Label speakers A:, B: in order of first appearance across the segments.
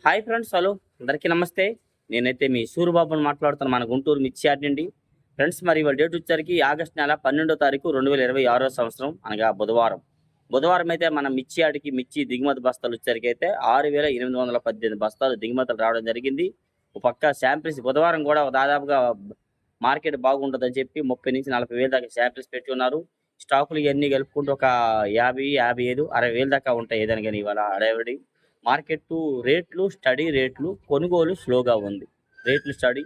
A: Hi friends, hello అందరికీ నమస్తే. నేనైతే మీ సూరిబాబుని మాట్లాడుతాను, మన గుంటూరు మిర్చి యార్డ్ నుండి. ఫ్రెండ్స్, మరి ఇవాళ డేట్ వచ్చేసరికి ఆగస్టు నెల 12వ తారీఖు 2026 సంవత్సరం, అనగా బుధవారం. బుధవారం అయితే మన మిర్చి యార్డ్కి మిర్చి దిగుమతి బస్తాలు వచ్చేసరికి అయితే 6,818 బస్తాలు దిగుమతులు రావడం జరిగింది. ఒక పక్క శాంపిల్స్ బుధవారం కూడా దాదాపుగా మార్కెట్ బాగుంటుందని చెప్పి 30,000-40,000 దాకా శాంపిల్స్ పెట్టి ఉన్నారు. స్టాకులు ఇవన్నీ కలుపుకుంటూ ఒక 50, 55, 60,000 దాకా ఉంటాయి ఏదైనా కానీ ఇవాళ హడావిడి. మార్కెట్టు రేట్లు, స్టడీ రేట్లు, కొనుగోలు స్లోగా ఉంది. రేట్లు స్టడీ.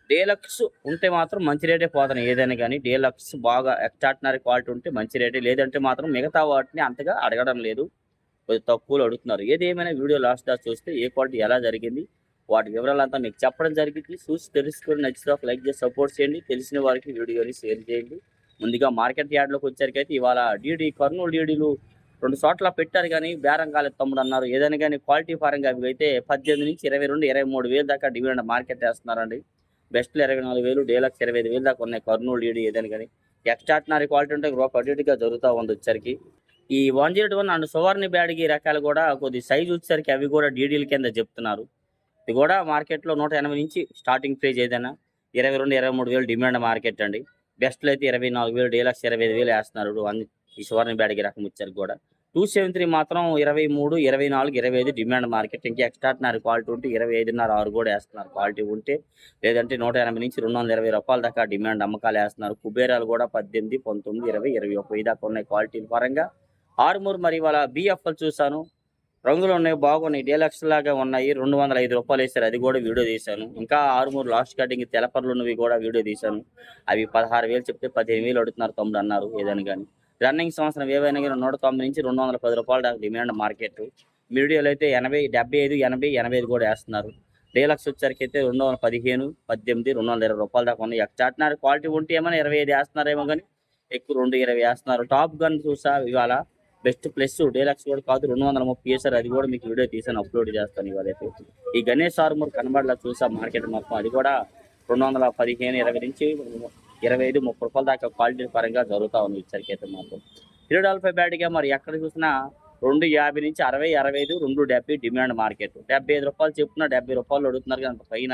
A: డీలక్స్ ఉంటే మాత్రం మంచి రేటే పోతున్నాయి ఏదైనా కానీ. డీలక్స్ బాగా ఎక్స్ట్రాడినరీ క్వాలిటీ ఉంటే మంచి రేటే, లేదంటే మాత్రం మిగతా వాటిని అంతగా అడగడం లేదు, కొద్దిగా తక్కువలో అడుగుతున్నారు. ఏదేమైనా వీడియో లాస్ట్ దాకా చూస్తే ఏ క్వాలిటీ ఎలా జరిగింది వాటి వివరాలంతా మీకు చెప్పడం జరిగింది. చూసి తెలుసుకొని నచ్చితే ఒక లైక్ చేసి సపోర్ట్ చేయండి. తెలిసిన వారికి వీడియోని షేర్ చేయండి. ముందుగా మార్కెట్ యార్డ్లోకి వచ్చేసరికైతే ఇవాళ కర్నూలు డీడీలు 2 చోట్ల పెట్టారు కానీ బేరం కాలేదు తమ్ముడు అన్నారు. ఏదైనా కానీ క్వాలిటీ పరంగా అవి అయితే 18,000-22,000, 23,000 దాకా డిమాండ్ మార్కెట్ వేస్తున్నారండి. బెస్ట్లు 24,000, డీలక్స్ 25,000 దాకా ఉన్నాయి కర్నూలు డీడీ ఏదైనా కానీ. ఎక్స్ట్రాడినరీ క్వాలిటీ ఉంటే రూపాయి అటు ఇటుగా జరుగుతూ ఉంది వచ్చరికి. ఈ 101 అండ్ సువర్ణ బ్యాడ్గి రకాలు కూడా కొద్ది సైజు వచ్చేసరికి అవి కూడా డీడీల కింద చెప్తున్నారు. ఇది కూడా మార్కెట్లో 180 నుంచి స్టార్టింగ్ ప్రైజ్ ఏదైనా 22,000, 23,000 డిమాండ్ మార్కెట్ అండి. బెస్ట్లు అయితే 24,000, డీలక్స్ 25,000 వేస్తున్నారు. ఈ సువర్ణ బ్యాడ్గి రకం వచ్చరికి కూడా 273 మాత్రం 23, 24, 25 డిమాండ్ మార్కెట్. ఇంకా ఎక్స్ట్రాడినరీ క్వాలిటీ ఉంటే 25.5, 6 కూడా వేస్తున్నారు క్వాలిటీ ఉంటే. లేదంటే 180 నుంచి 220 రూపాయల దాకా డిమాండ్ అమ్మకాలు వేస్తున్నారు. కుబేరాలు కూడా 18, 19, 20, 21 దాకా ఉన్నాయి క్వాలిటీల పరంగా. ఆరుమూరు మరి ఇవాళ బిఎఫ్ఎల్ చూశాను, రంగులు ఉన్నాయి, బాగున్నాయి, డీలక్స్ లాగా ఉన్నాయి. 205 రూపాయలు వేశారు, అది కూడా వీడియో తీశాను. ఇంకా ఆరుమూరు లాస్ట్ కటింగ్ తెలపర్లు ఉన్నవి కూడా వీడియో తీశాను. అవి 16,000 చెప్తే 15,000 అడుగుతున్నారు తమ్ముడు అన్నారు ఏదని కానీ. రన్నింగ్ సంవత్సరం ఏవైనా కానీ 190 నుంచి 210 రూపాయల దాకా డిమాండ్ మార్కెట్. మీడియాలో అయితే 80, 75, 80, 85 కూడా వేస్తున్నారు. డీలక్స్ వచ్చరికి అయితే 215, 18, 220 రూపాయల దాకా ఉన్నాయి. ఎక్స్ట్రాడినరీ క్వాలిటీ ఉంటే ఏమైనా 25 వేస్తున్నారేమో కానీ ఎక్కువ 220 వేస్తున్నారు. టాప్ గన్ చూసా ఇవాళ బెస్ట్ ప్లస్ డీలక్స్ కూడా కాదు, 230 వేశారు, అది కూడా మీకు వీడియో తీసాను, అప్లోడ్ చేస్తాను ఇవాళ అయితే. ఈ గణేష్ ఆర్మూర్ కనబడలా చూసా మార్కెట్ మొత్తం, అది కూడా 215, 20 నుంచి 25, 30 రూపాయల దాకా క్వాలిటీ పరంగా జరుగుతూ ఉంది ఇచ్చరికి అయితే మాత్రం. హిరోడాల్ఫై బ్యాడ్గా మరి ఎక్కడ చూసినా 250 నుంచి 60, 65, 270 డిమాండ్ మార్కెట్. 75 రూపాయలు చెప్పున 70 రూపాయలు అడుగుతున్నారు కానీ అంత పైన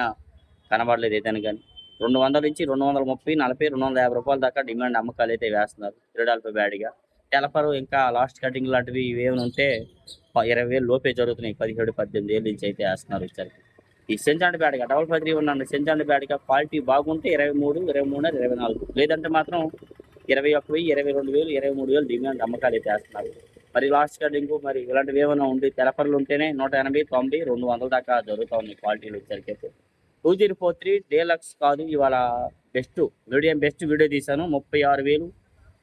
A: కనబడలేదు ఏదైనా కానీ. 200 నుంచి 230, 40, 250 రూపాయల దాకా డిమాండ్ అమ్మకాలు అయితే వేస్తున్నారు హిరోడాల్ఫై బ్యాడ్గా. తెలపరు ఇంకా లాస్ట్ కటింగ్ లాంటివి ఇవేమైనా ఉంటే 20,000 లోపే జరుగుతున్నాయి. 17, 18,000 నుంచి అయితే వేస్తున్నారు ఇచ్చరికి. ఈ సెంచాండ్ బ్యాడ్గా 553 ఉన్నాను. సెంచాండ్ బ్యాడ్గా క్వాలిటీ బాగుంటే 23, 23, 24, లేదంటే మాత్రం 21,000, 22,000, 23,000 డిమాండ్ అమ్మకాలు అయితే వేస్తున్నారు. మరి లాస్ట్ కటింగ్ మరి ఇలాంటివి ఏమైనా ఉండి తెలపర్లు ఉంటేనే 180, 90, 200 దాకా జరుగుతూ ఉన్నాయి క్వాలిటీలు వచ్చరికి అయితే. 2043 డీలక్స్ కాదు, ఇవాళ బెస్ట్ మీడియం బెస్ట్ వీడియో తీశాను. 36,000,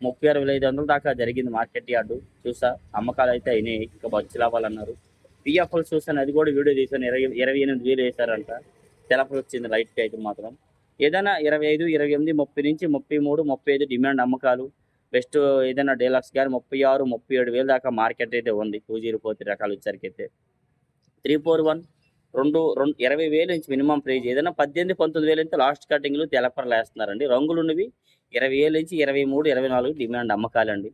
A: 36,500 దాకా జరిగింది మార్కెట్ యార్డు. చూసా అమ్మకాలు అయితే అయినాయి, ఇంకా బచ్చి లాభాలన్నారు. పిఎఫ్ఎల్ చూసాను, అది కూడా వీడియో తీసాను. 28,000 వేశారంట. తెలపలు వచ్చింది లైట్కి అయితే మాత్రం. ఏదైనా 25, 28, 30 నుంచి 33, 35 డిమాండ్ అమ్మకాలు. బెస్ట్ ఏదైనా డీలక్స్ కానీ 36, 37,000 దాకా మార్కెట్ అయితే ఉంది. 2043 రకాలు వచ్చరికి అయితే. 341 20,000 నుంచి మినిమం ప్రైజ్. ఏదైనా 18, 19,000 అయితే లాస్ట్ కటింగ్లు తెలపరలు వేస్తున్నారండి. రంగులు ఉన్నవి 20,000 నుంచి 23, 24 డిమాండ్ అమ్మకాలండి.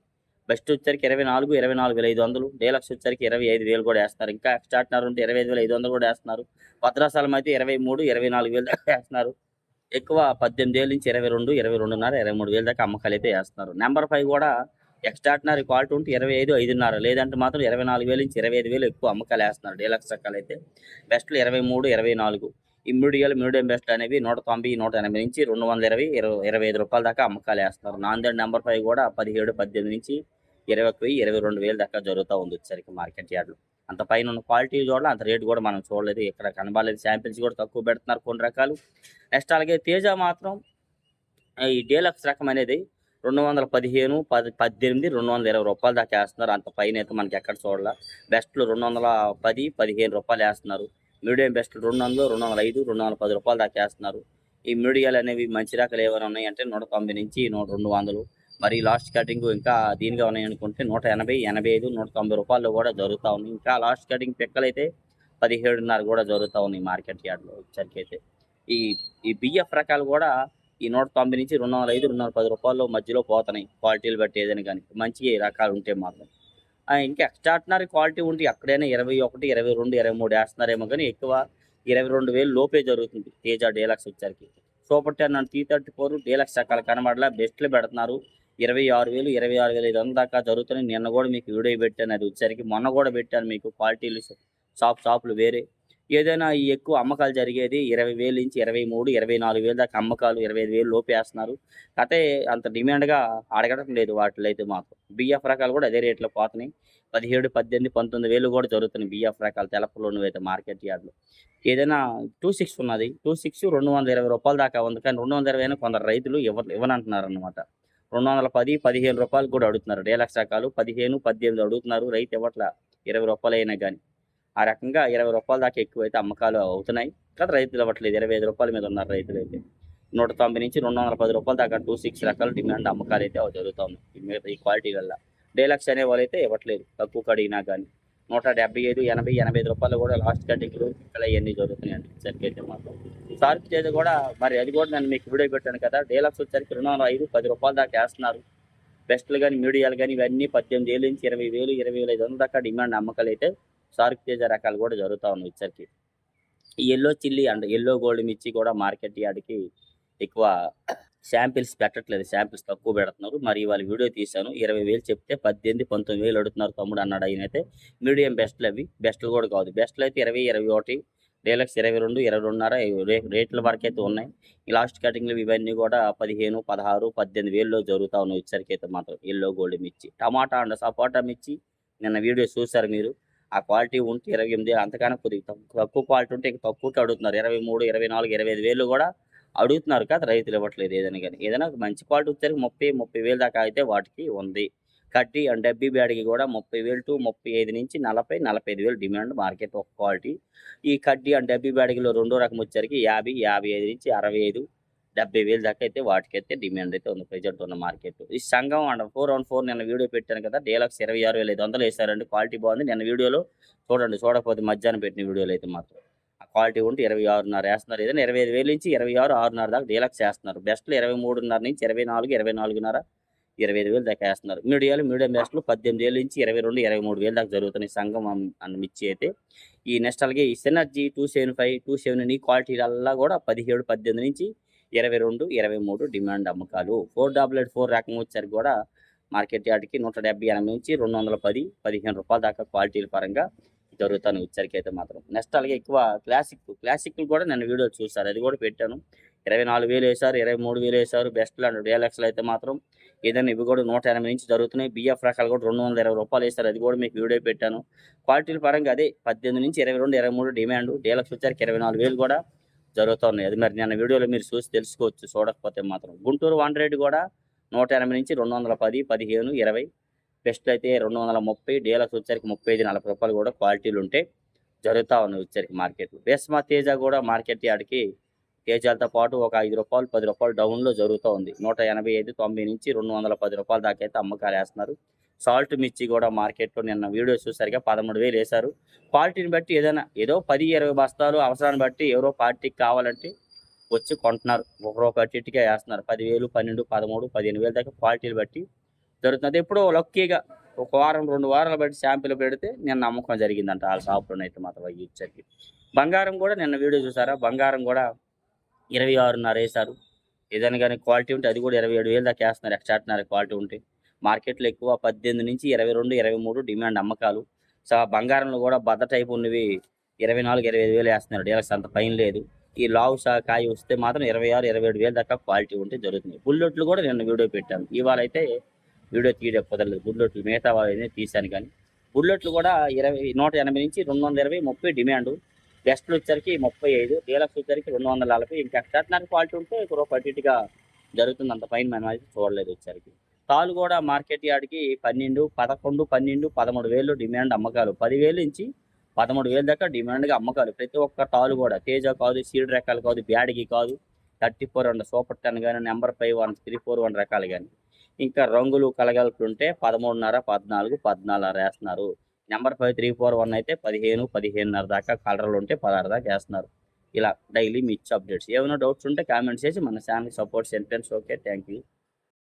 A: బెస్ట్ వచ్చరికి 24, 24,500. డీలక్స్ వచ్చరికి 25,000 కూడా వేస్తున్నారు. ఇంకా ఎక్స్ట్రాడినరీ ఉంటే 25,500 కూడా వేస్తున్నారు. భద్రాచలం అయితే 23, 24,000 దాకా వేస్తున్నారు. ఎక్కువ 18,000 నుంచి 22, 22.5, 23,000 దాకా అమ్మకాలు అయితే వేస్తున్నారు. నెంబర్ 5 కూడా ఎక్స్ట్రాడినరీ క్వాలిటీ ఉంటే 25, 5.5, లేదంటే మాత్రం 24,000 నుంచి 25,000 ఎక్కువ అమ్మకాలు వేస్తున్నారు డీలక్స్ రకాలు అయితే. బెస్ట్లు 23, 24. ఈ మీడియం బెస్ట్ అనేవి 190, 180 నుంచి 220, 25 రూపాయల దాకా అమ్మకాలు వేస్తున్నారు. నాందేడ్ నెంబర్ 5 కూడా 17, 18 నుంచి 21,000, 22,000 దాకా జరుగుతూ ఉంది వచ్చరికి మార్కెట్ యార్డ్లో. అంత పైన ఉన్న క్వాలిటీ చూడాలి, అంత రేటు కూడా మనం చూడలేదు, ఇక్కడ కనబడలేదు. శాంపిల్స్ కూడా తక్కువ పెడుతున్నారు కొన్ని రకాలు. నెక్స్ట్ అలాగే తేజ మాత్రం ఈ డీలక్స్ రకం అనేది 215, 18, 220 రూపాయల దాకా వేస్తున్నారు. అంత పైన అయితే మనకి ఎక్కడ చూడాలి. బెస్ట్లు 210, 15 రూపాయలు వేస్తున్నారు. మీడియం బెస్ట్ 200, 205, 210 రూపాయల దాకా వేస్తున్నారు. ఈ మీడియాలు అనేవి మంచి రకాలు ఏమైనా ఉన్నాయంటే 190 నుంచి 200. మరి లాస్ట్ కటింగ్ ఇంకా దీనిగా ఉన్నాయనుకుంటే 180, 85, 190 రూపాయలు కూడా జరుగుతూ ఉన్నాయి. ఇంకా లాస్ట్ కటింగ్ పిక్కలు అయితే 17.5 కూడా జరుగుతూ ఉన్నాయి మార్కెట్ యార్డ్లో వచ్చరికి అయితే. ఈ ఈ బిఎఫ్ రకాలు కూడా ఈ 190 నుంచి 205, 210 రూపాయలు మధ్యలో పోతున్నాయి క్వాలిటీలు బట్టి ఏదైనా కానీ మంచి రకాలు ఉంటే మాత్రం. ఇంకా ఎక్స్ట్రాడినరీ క్వాలిటీ ఉంటే ఎక్కడైనా 21, 22, 23 వేస్తున్నారేమో కానీ ఎక్కువ 22,000 లోపే జరుగుతుంది తేజ డీలక్స్ వచ్చరికి. సూపర్ 10 అండ్ T34 డీలక్స్ రకాలు కనబడలా, బెస్ట్లు పెడుతున్నారు 26,000, 26,500 దాకా జరుగుతున్నాయి. నిన్న కూడా మీకు వీడియో పెట్టాను, అది వచ్చరికి మొన్న కూడా పెట్టాను మీకు క్వాలిటీలు షాపులు వేరే. ఏదైనా ఈ ఎక్కువ అమ్మకాలు జరిగేది 20,000 నుంచి 23, 24,000 దాకా అమ్మకాలు, 25,000 లోపు వేస్తున్నారు. అయితే అంత డిమాండ్గా అడగడం లేదు వాటిలో అయితే మాత్రం. బిఎఫ్ రకాలు కూడా అదే రేట్లో పోతున్నాయి. 17, 18, 19,000 కూడా జరుగుతున్నాయి బిఎఫ్ రకాలు తెలపలోనివి అయితే మార్కెట్ యార్డ్లో. ఏదైనా 26 ఉన్నది, 26 220 దాకా ఉంది. కానీ 220 కొందరు రైతులు ఇవ్వనంటున్నారు అనమాట. 210, 15 రూపాయలు కూడా అడుగుతున్నారు. డీలక్స్ రకాలు 15, 18 అడుగుతున్నారు. రైతు ఇవ్వట్ల 20 రూపాయలు అయినా కానీ. ఆ రకంగా 20 రూపాయల దాకా ఎక్కువైతే అమ్మకాలు అవుతున్నాయి. కానీ రైతులు ఇవ్వట్లేదు. 25 రూపాయల మీద ఉన్నారు రైతులైతే. 190 నుంచి 210 రూపాయల దాకా 26 రకాల డిమాండ్ అమ్మకాలు అయితే జరుగుతూ ఉన్నాయి మిగతా ఈ క్వాలిటీ వల్ల. డీలక్స్ అనే వాళ్ళైతే ఇవ్వట్లేదు తక్కువ కడిగినా కానీ. 175, 80, 85 రూపాయలు కూడా లాస్ట్ కటింగ్లు ఇక్కడ ఇవన్నీ జరుగుతున్నాయండి వచ్చరికి అయితే మాత్రం. సార్క్ తేజ కూడా మరి అది కూడా నేను మీకు వీడియో పెట్టాను కదా, డీలక్స్ వచ్చరికి 205, 10 రూపాయల దాకా వేస్తున్నారు. బెస్ట్లు కానీ మీడియాలు కానీ ఇవన్నీ 18,000 నుంచి 20,000, 20,500 దాకా డిమాండ్ అమ్మకాలు అయితే సార్క్ తేజ రకాలు కూడా జరుగుతూ ఉన్నాయి వచ్చరికి. ఈ yellow chilli and yellow gold మిర్చి కూడా మార్కెట్ యార్డ్కి ఎక్కువ శాంపిల్స్ పెట్టట్లేదు, శాంపిల్స్ తక్కువ పెడుతున్నారు. మరి ఇవాళ వీడియో తీశాను, 20,000 చెప్తే 18, 19,000 అడుగుతున్నారు తమ్ముడు అన్నాడు ఆయన అయితే. మీడియం బెస్ట్లు అవి, బెస్ట్లు కూడా కాదు. బెస్ట్లు అయితే 20, 21, డీలక్స్ 22, 22.5 రేట్ల వరకు అయితే ఉన్నాయి. ఈ లాస్ట్ కటింగ్లు ఇవన్నీ కూడా 15, 16, 18,000లో జరుగుతూ ఉన్నాయి వచ్చరికి అయితే మాత్రం ఎల్లో గోల్డ్ మిర్చి. టమాటా అండ్ సపోటా మిర్చి నిన్న వీడియో చూసారు మీరు. ఆ క్వాలిటీ ఉంటే 28, అంతకన్నా కొద్దిగా తక్కువ క్వాలిటీ ఉంటే తక్కువకి అడుగుతున్నారు. 23, 24, 25,000 కూడా అడుగుతున్నారు కదా, రైతులు ఇవ్వట్లేదు. ఏదైనా కానీ ఏదైనా మంచి క్వాలిటీ వచ్చేసరికి 30,000 దాకా అయితే వాటికి ఉంది. కడ్డీ అండ్ డబ్బీ బ్యాడ్కి కూడా 30,000 to 35 నుంచి 40, 45,000 డిమాండ్ మార్కెట్ ఒక క్వాలిటీ. ఈ కడ్డీ అండ్ డబ్బీ బ్యాడ్గిలో రెండో రకం వచ్చేసరికి 50, 55 నుంచి 65, 70,000 దాకా అయితే వాటికైతే డిమాండ్ అయితే ఉంది ప్రెజెంట్ ఉన్న మార్కెట్. ఈ సంఘం అండ్ 414 నిన్న వీడియో పెట్టాను కదా, డీలక్స్ 26,500 వేసారండి. క్వాలిటీ బాగుంది. నిన్న వీడియోలో చూడండి, చూడకపోతే మధ్యాహ్నం పెట్టిన వీడియోలో అయితే మాత్రం ఆ క్వాలిటీ ఉంటే 26.5 వేస్తున్నారు. ఏదైనా 25,000 నుంచి 26, 6.5 దాకా డీలక్స్ వేస్తున్నారు. బెస్ట్లు 23.5 నుంచి 24, 24.5, 25,000 దాకా వేస్తున్నారు. మీడియం బెస్ట్లు 18,000 నుంచి 22, 23,000 దాకా జరుగుతున్నాయి సంఘం అండ్ మిర్చి అయితే. ఈ నెక్స్ట్ అలాగే ఈ సినర్జీ 275, 270 ఈ క్వాలిటీలల్లా కూడా 17, 18 నుంచి 22, 23 డిమాండ్ అమ్మకాలు. 444 రకం వచ్చరికి కూడా మార్కెట్ యార్డ్కి 170, 80 నుంచి 210, 15 రూపాయల దాకా క్వాలిటీల పరంగా జరుగుతాను వచ్చరికి అయితే మాత్రం. నెక్స్ట్ అలాగే ఎక్కువ క్లాసిక్లు కూడా నేను వీడియో చూస్తారు, అది కూడా పెట్టాను. 24,000 వేశారు, 23,000 వేశారు. బెస్ట్లు అండ్ డీలక్స్లు అయితే మాత్రం ఏదైనా ఇవి కూడా 180 నుంచి జరుగుతున్నాయి. బిఎఫ్ రకాలు కూడా 220 రూపాయలు వేస్తారు, అది కూడా మీకు వీడియో పెట్టాను. క్వాలిటీల పరంగా అదే 18 నుంచి 22, 23 డిమాండ్. డీలక్స్ వచ్చరికి 24,000 కూడా జరుగుతున్నాయి. అది మరి నిన్న వీడియోలో మీరు చూసి తెలుసుకోవచ్చు చూడకపోతే మాత్రం. గుంటూరు 100 కూడా 180 నుంచి 210, 15, 20. బెస్ట్ అయితే 230, డీలక్స్ వచ్చరికి 35, 40 రూపాయలు కూడా క్వాలిటీలు ఉంటే జరుగుతూ ఉన్నాయి వచ్చరికి మార్కెట్లో. బేస్మా తేజ కూడా మార్కెట్ యార్డ్కి తేజాలతో పాటు ఒక 5 రూపాయలు, 10 రూపాయలు డౌన్లో జరుగుతూ ఉంది. 185, 90 నుంచి 210 రూపాయల దాకా అయితే అమ్మకాలు వేస్తున్నారు. సాల్ట్ మిర్చి కూడా మార్కెట్లో నిన్న వీడియో చూసరిగా 13,000 వేశారు. క్వాలిటీని బట్టి ఏదో 10, 20 బస్తాలు అవసరాన్ని బట్టి ఎవరో పార్టీకి కావాలంటే వచ్చి కొంటున్నారు. ఒకరో కట్టిగా వేస్తున్నారు. 10,000, 12, 13, 15,000 దాకా క్వాలిటీలు బట్టి జరుగుతుంది. ఎప్పుడో లక్కీగా ఒక వారం, 2 వారాలు బట్టి శాంపిల్ పెడితే నిన్న అమ్మకం జరిగిందంట వాళ్ళ షాప్లోనైతే మాత్రం అవి ఇచ్చరికి. బంగారం కూడా నిన్న వీడియో చూసారా, బంగారం కూడా 26.5 వేశారు. ఏదైనా కానీ క్వాలిటీ ఉంటే అది కూడా 27,000 దాకా వేస్తున్నారు. ఎక్స్ట్రాడినరీ క్వాలిటీ ఉంటే. మార్కెట్లో ఎక్కువ 18 నుంచి 22, 23 డిమాండ్ అమ్మకాలు. బంగారంలో కూడా బద్ద టైప్ ఉన్నవి 24, 25,000 వేస్తున్నారు. డీలక్స్ అంత పైన లేదు. ఈ లావు కాయ వస్తే మాత్రం 26, 27,000 దాకా క్వాలిటీ ఉంటే జరుగుతుంది. బుల్లెట్లు కూడా నిన్న వీడియో పెట్టాను. ఇవాళ అయితే వీడియో తీయడం కుదరలేదు. బుల్లెట్లు మిగతా వాళ్ళని తీశాను కానీ బుల్లెట్లు కూడా 180 నుంచి 220, 30 డిమాండ్. బెస్ట్లు వచ్చరికి 35, డీలక్స్ వచ్చరికి 240. ఇంకా ఎక్స్ట్రాడినరీ క్వాలిటీ ఉంటే అటు ఇటుగా జరుగుతుంది. అంత పైన మనం అయితే చూడలేదు వచ్చరికి. తాలు కూడా మార్కెట్ యార్డ్కి 12, 11, 12, 13,000 డిమాండ్ అమ్మకాలు. 10,000 నుంచి 13,000 దాకా డిమాండ్గా అమ్మకాలు. ప్రతి ఒక్క తాలు కూడా తేజ కాదు, సీడ్ రకాలు కాదు, బ్యాడ్కి కాదు, 34 అండ్ సూపర్ 10 కానీ, నెంబర్ 5, 1, 341 రకాలు కానీ. ఇంకా రంగులు కలగలుపుతుంటే 13.5, 14, 14.5 వేస్తున్నారు. నెంబర్ 5, 341 అయితే 15, 15.5 దాకా కలర్లు ఉంటే 16 దాకా వేస్తున్నారు. ఇలా డైలీ మిర్చి అప్డేట్స్. ఏమైనా డౌట్స్ ఉంటే కామెంట్స్ చేసి మన ఛానల్ సపోర్ట్ చేయండి ఫ్రెండ్స్. Okay, thank you.